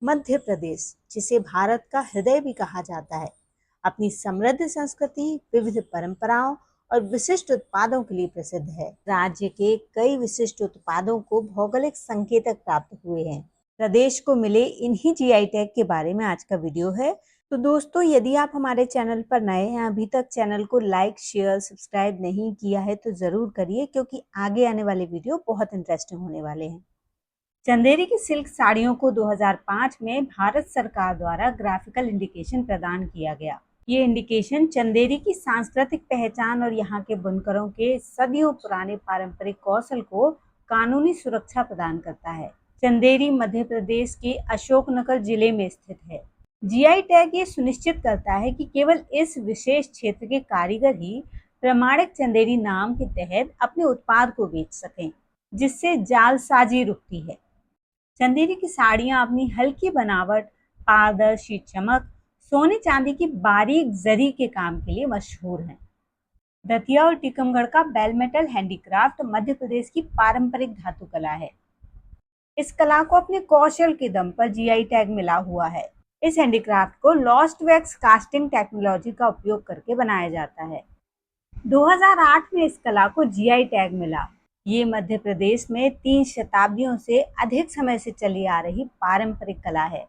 मध्य प्रदेश, जिसे भारत का हृदय भी कहा जाता है, अपनी समृद्ध संस्कृति, विविध परंपराओं और विशिष्ट उत्पादों के लिए प्रसिद्ध है। राज्य के कई विशिष्ट उत्पादों को भौगोलिक संकेतक प्राप्त हुए हैं। प्रदेश को मिले इन्हीं जीआई टैग के बारे में आज का वीडियो है। तो दोस्तों, यदि आप हमारे चैनल पर नए हैं, अभी तक चैनल को लाइक, शेयर, सब्सक्राइब नहीं किया है तो जरूर करिए, क्योंकि आगे आने वाले वीडियो बहुत इंटरेस्टिंग होने वाले हैं। चंदेरी की सिल्क साड़ियों को 2005 में भारत सरकार द्वारा ग्राफिकल इंडिकेशन प्रदान किया गया। ये इंडिकेशन चंदेरी की सांस्कृतिक पहचान और यहाँ के बुनकरों के सदियों पुराने पारंपरिक कौशल को कानूनी सुरक्षा प्रदान करता है। चंदेरी मध्य प्रदेश के अशोकनगर जिले में स्थित है। जीआई टैग ये सुनिश्चित करता है कि केवल इस विशेष क्षेत्र के कारीगर ही प्रमाणिक चंदेरी नाम के तहत अपने उत्पाद को बेच सकें, जिससे जालसाजी रुकती है। चंदेरी की साड़ियां अपनी हल्की बनावट, पारदर्शी चमक, सोने चांदी की बारीक जरी के काम के लिए मशहूर हैं। दतिया और टीकमगढ़ का bell metal handicraft Madhya Pradesh की पारंपरिक धातु कला है। इस कला को अपने कौशल के दम पर जीआई टैग मिला हुआ है। इस हैंडीक्राफ्ट को लॉस्ट वैक्स कास्टिंग टेक्नोलॉजी का उपयोग करके बनाया जाता है। 2008 में इस कला को जीआई टैग मिला। ये मध्य प्रदेश में 3 शताब्दियों से अधिक समय से चली आ रही पारंपरिक कला है।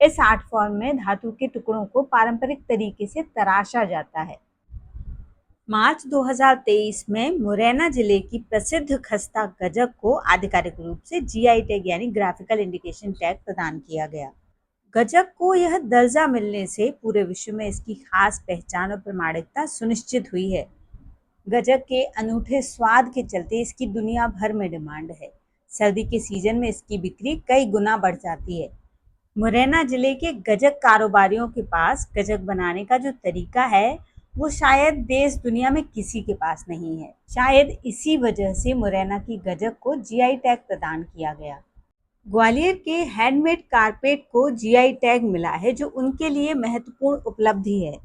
इस आर्ट फॉर्म में धातु के टुकड़ों को पारंपरिक तरीके से तराशा जाता है। मार्च 2023 में मुरैना जिले की प्रसिद्ध खस्ता गजक को आधिकारिक रूप से जीआई टैग यानी ग्राफिकल इंडिकेशन टैग प्रदान किया गया। गजक को यह दर्जा मिलने से पूरे विश्व में इसकी खास पहचान और प्रामाणिकता सुनिश्चित हुई है। गजक के अनूठे स्वाद के चलते इसकी दुनिया भर में डिमांड है। सर्दी के सीजन में इसकी बिक्री कई गुना बढ़ जाती है। मुरैना जिले के गजक कारोबारियों के पास गजक बनाने का जो तरीका है, वो शायद देश दुनिया में किसी के पास नहीं है। शायद इसी वजह से मुरैना की गजक को जीआई टैग प्रदान किया गया। ग्वालियर के हैंडमेड कारपेट को जीआई टैग मिला है, जो उनके लिए महत्वपूर्ण उपलब्धि है।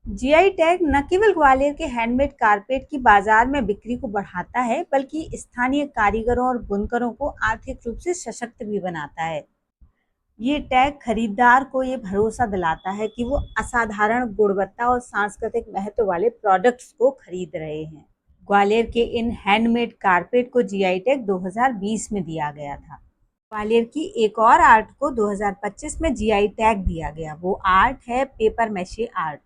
जीआई टैग न केवल ग्वालियर के हैंडमेड कारपेट की बाजार में बिक्री को बढ़ाता है, बल्कि स्थानीय कारीगरों और बुनकरों को आर्थिक रूप से सशक्त भी बनाता है। ये टैग खरीदार को ये भरोसा दिलाता है कि वो असाधारण गुणवत्ता और सांस्कृतिक महत्व वाले प्रोडक्ट्स को खरीद रहे हैं। ग्वालियर के इन हैंडमेड कारपेट को जीआई टैग 2020 में दिया गया था। ग्वालियर की एक और आर्ट को 2025 में जीआई टैग दिया गया। वो आर्ट है पेपर मैशे आर्ट।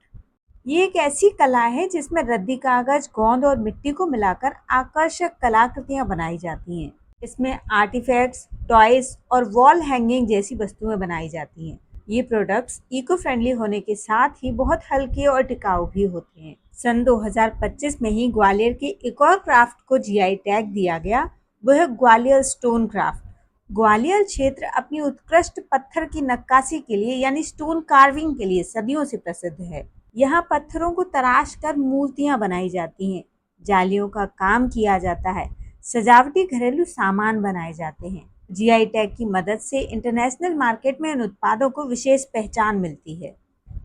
ये एक ऐसी कला है जिसमें रद्दी कागज, गोंद और मिट्टी को मिलाकर आकर्षक कलाकृतियां बनाई जाती हैं। इसमें आर्टिफैक्ट्स, टॉयज और वॉल हैंगिंग जैसी वस्तुएं बनाई जाती हैं। ये प्रोडक्ट्स इको फ्रेंडली होने के साथ ही बहुत हल्के और टिकाऊ भी होते हैं। सन 2025 में ही ग्वालियर के एक और क्राफ्ट को जीआई टैग दिया गया, वह ग्वालियर स्टोन क्राफ्ट। ग्वालियर क्षेत्र अपनी उत्कृष्ट पत्थर की नक्काशी के लिए यानी स्टोन कार्विंग के लिए सदियों से प्रसिद्ध है। यहाँ पत्थरों को तराश कर मूर्तियां बनाई जाती हैं, जालियों का काम किया जाता है, सजावटी घरेलू सामान बनाए जाते हैं। जीआई टैग की मदद से इंटरनेशनल मार्केट में इन उत्पादों को विशेष पहचान मिलती है।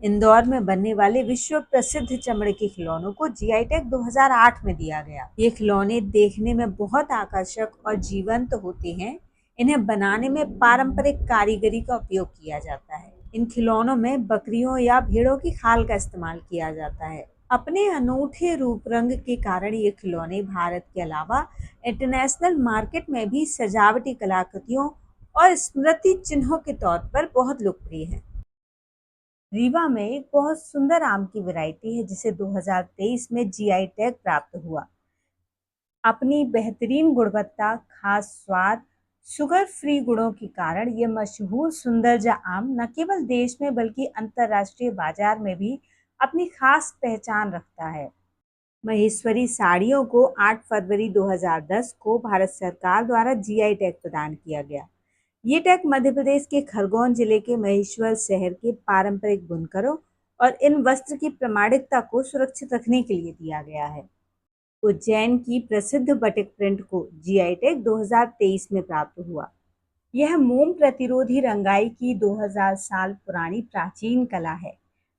इंदौर में बनने वाले विश्व प्रसिद्ध चमड़े के खिलौनों को जीआई टैग 2008 में दिया गया। ये खिलौने देखने में बहुत आकर्षक और जीवंत होते हैं। इन्हें बनाने में पारंपरिक कारीगरी का उपयोग किया जाता है। इन खिलौनों में बकरियों या भेड़ों की खाल का इस्तेमाल किया जाता है। अपने अनूठे रूप रंग के कारण ये खिलौने भारत के अलावा इंटरनेशनल मार्केट में भी सजावटी कलाकृतियों और स्मृति चिन्हों के तौर पर बहुत लोकप्रिय हैं। रीवा में एक बहुत सुंदर आम की वैरायटी है, जिसे 2023 में जीआई टैग प्राप्त हुआ। अपनी बेहतरीन गुणवत्ता, खास स्वाद, शुगर फ्री गुणों के कारण ये मशहूर सुंदरजा आम न केवल देश में बल्कि अंतर्राष्ट्रीय बाजार में भी अपनी खास पहचान रखता है। महेश्वरी साड़ियों को 8 फरवरी 2010 को भारत सरकार द्वारा जीआई टैग प्रदान किया गया। ये टैग मध्य प्रदेश के खरगोन जिले के महेश्वर शहर के पारंपरिक बुनकरों और इन वस्त्र की प्रामाणिकता को सुरक्षित रखने के लिए दिया गया है। उज्जैन की प्रसिद्ध बटिक प्रिंट को जीआई टैग 2023 में प्राप्त हुआ। यह मोम प्रतिरोधी रंगाई की 2000 साल पुरानी प्राचीन कला है,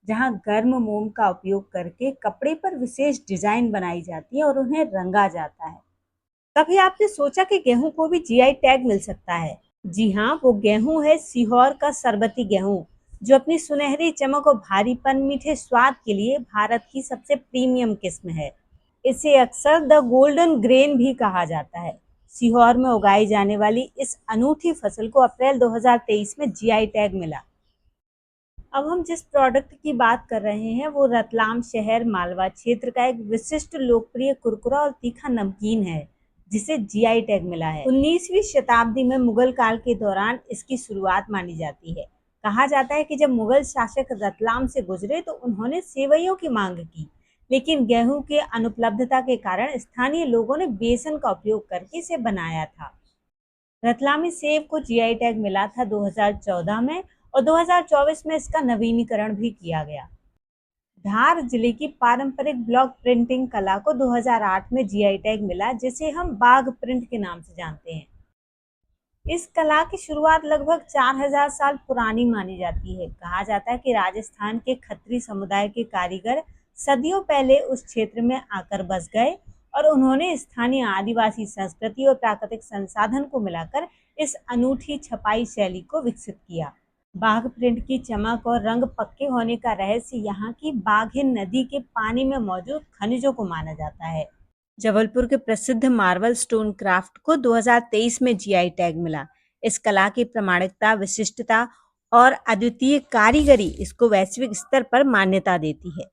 जहां गर्म मोम का उपयोग करके कपड़े पर विशेष डिजाइन बनाई जाती है और उन्हें रंगा जाता है। कभी आपने सोचा कि गेहूं को भी जीआई टैग मिल सकता है? जी हाँ, वो गेहूं है सीहोर का सरबती गेहूं, जो अपनी सुनहरी चमक और भारीपन मीठे स्वाद के लिए भारत की सबसे प्रीमियम किस्म है। इसे अक्सर द गोल्डन ग्रेन भी कहा जाता है। सीहोर में उगाई जाने वाली इस अनूठी फसल को अप्रैल 2023 में जीआई टैग मिला। अब हम जिस प्रोडक्ट की बात कर रहे हैं वो रतलाम शहर मालवा क्षेत्र का एक विशिष्ट लोकप्रिय कुरकुरा और तीखा नमकीन है, जिसे जीआई टैग मिला है। 19वीं शताब्दी में मुगल काल के दौरान इसकी शुरुआत मानी जाती है। कहा जाता है कि जब मुगल शासक रतलाम से गुजरे तो उन्होंने सेवइयों की मांग की, लेकिन गेहूं के अनुपलब्धता के कारण स्थानीय लोगों ने बेसन का उपयोग करके इसे बनाया था। रतलामी सेब को जीआई टैग मिला था 2014 में, और 2024 में इसका नवीनीकरण भी किया गया। धार जिले की पारंपरिक ब्लॉक प्रिंटिंग कला को 2008 में जीआई टैग मिला, जिसे हम बाघ प्रिंट के नाम से जानते हैं। इस कला की शुरुआत लगभग 4000 साल पुरानी मानी जाती है। कहा जाता है कि राजस्थान के खत्री समुदाय के कारीगर सदियों पहले उस क्षेत्र में आकर बस गए और उन्होंने स्थानीय आदिवासी संस्कृति और प्राकृतिक संसाधन को मिलाकर इस अनूठी छपाई शैली को विकसित किया। बाघ प्रिंट की चमक और रंग पक्के होने का रहस्य यहाँ की बाघिन नदी के पानी में मौजूद खनिजों को माना जाता है। जबलपुर के प्रसिद्ध मार्बल स्टोन क्राफ्ट को 2023 में जीआई टैग मिला। इस कला की प्रामाणिकता, विशिष्टता और अद्वितीय कारीगरी इसको वैश्विक स्तर पर मान्यता देती है।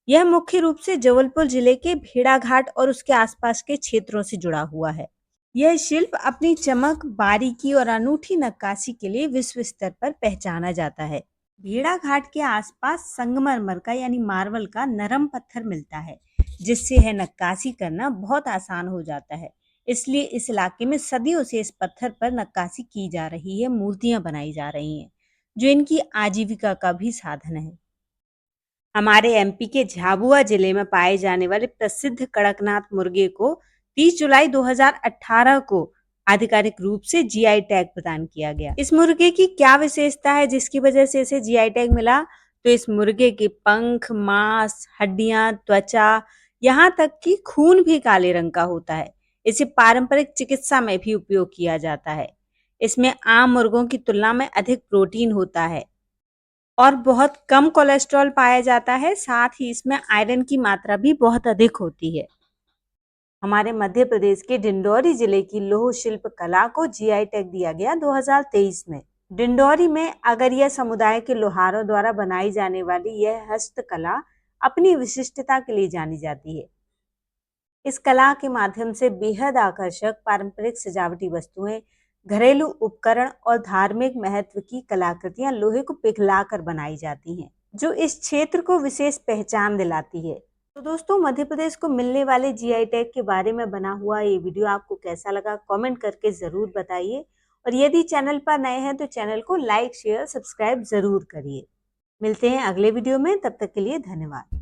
यह मुख्य रूप से जबलपुर जिले के भेड़ाघाट और उसके आसपास के क्षेत्रों से जुड़ा हुआ है। यह शिल्प अपनी चमक, बारीकी और अनूठी नक्काशी के लिए विश्व स्तर पर पहचाना जाता है। भेड़ाघाट के आसपास संगमरमर का यानी मार्बल का नरम पत्थर मिलता है, जिससे यह नक्काशी करना बहुत आसान हो जाता है। इसलिए इस इलाके में सदियों से इस पत्थर पर नक्काशी की जा रही है, मूर्तियां बनाई जा रही हैं, जो इनकी आजीविका का भी साधन है। हमारे एमपी के झाबुआ जिले में पाए जाने वाले प्रसिद्ध कड़कनाथ मुर्गे को 30 जुलाई 2018 को आधिकारिक रूप से जीआई टैग प्रदान किया गया। इस मुर्गे की क्या विशेषता है जिसकी वजह से इसे जीआई टैग मिला? तो इस मुर्गे के पंख, मांस, हड्डियां, त्वचा, यहाँ तक कि खून भी काले रंग का होता है। इसे पारंपरिक चिकित्सा में भी उपयोग किया जाता है। इसमें आम मुर्गों की तुलना में अधिक प्रोटीन होता है और बहुत कम कोलेस्ट्रॉल पाया जाता है। साथ ही इसमें आयरन की मात्रा भी बहुत अधिक होती है। हमारे मध्य प्रदेश के डिंडौरी जिले की लौह शिल्प कला को जीआई टैग दिया गया 2023 में। डिंडौरी में अगरिया समुदाय के लोहारों द्वारा बनाई जाने वाली यह हस्तकला अपनी विशिष्टता के लिए जानी जाती है। इस कला के माध्यम से बेहद आकर्षक पारंपरिक सजावटी वस्तुएं, घरेलू उपकरण और धार्मिक महत्व की कलाकृतियां लोहे को पिघलाकर बनाई जाती हैं, जो इस क्षेत्र को विशेष पहचान दिलाती है। तो दोस्तों, मध्य प्रदेश को मिलने वाले जीआई टैग के बारे में बना हुआ ये वीडियो आपको कैसा लगा, कमेंट करके जरूर बताइए। और यदि चैनल पर नए हैं तो चैनल को लाइक, शेयर, सब्सक्राइब जरूर करिए। मिलते हैं अगले वीडियो में, तब तक के लिए धन्यवाद।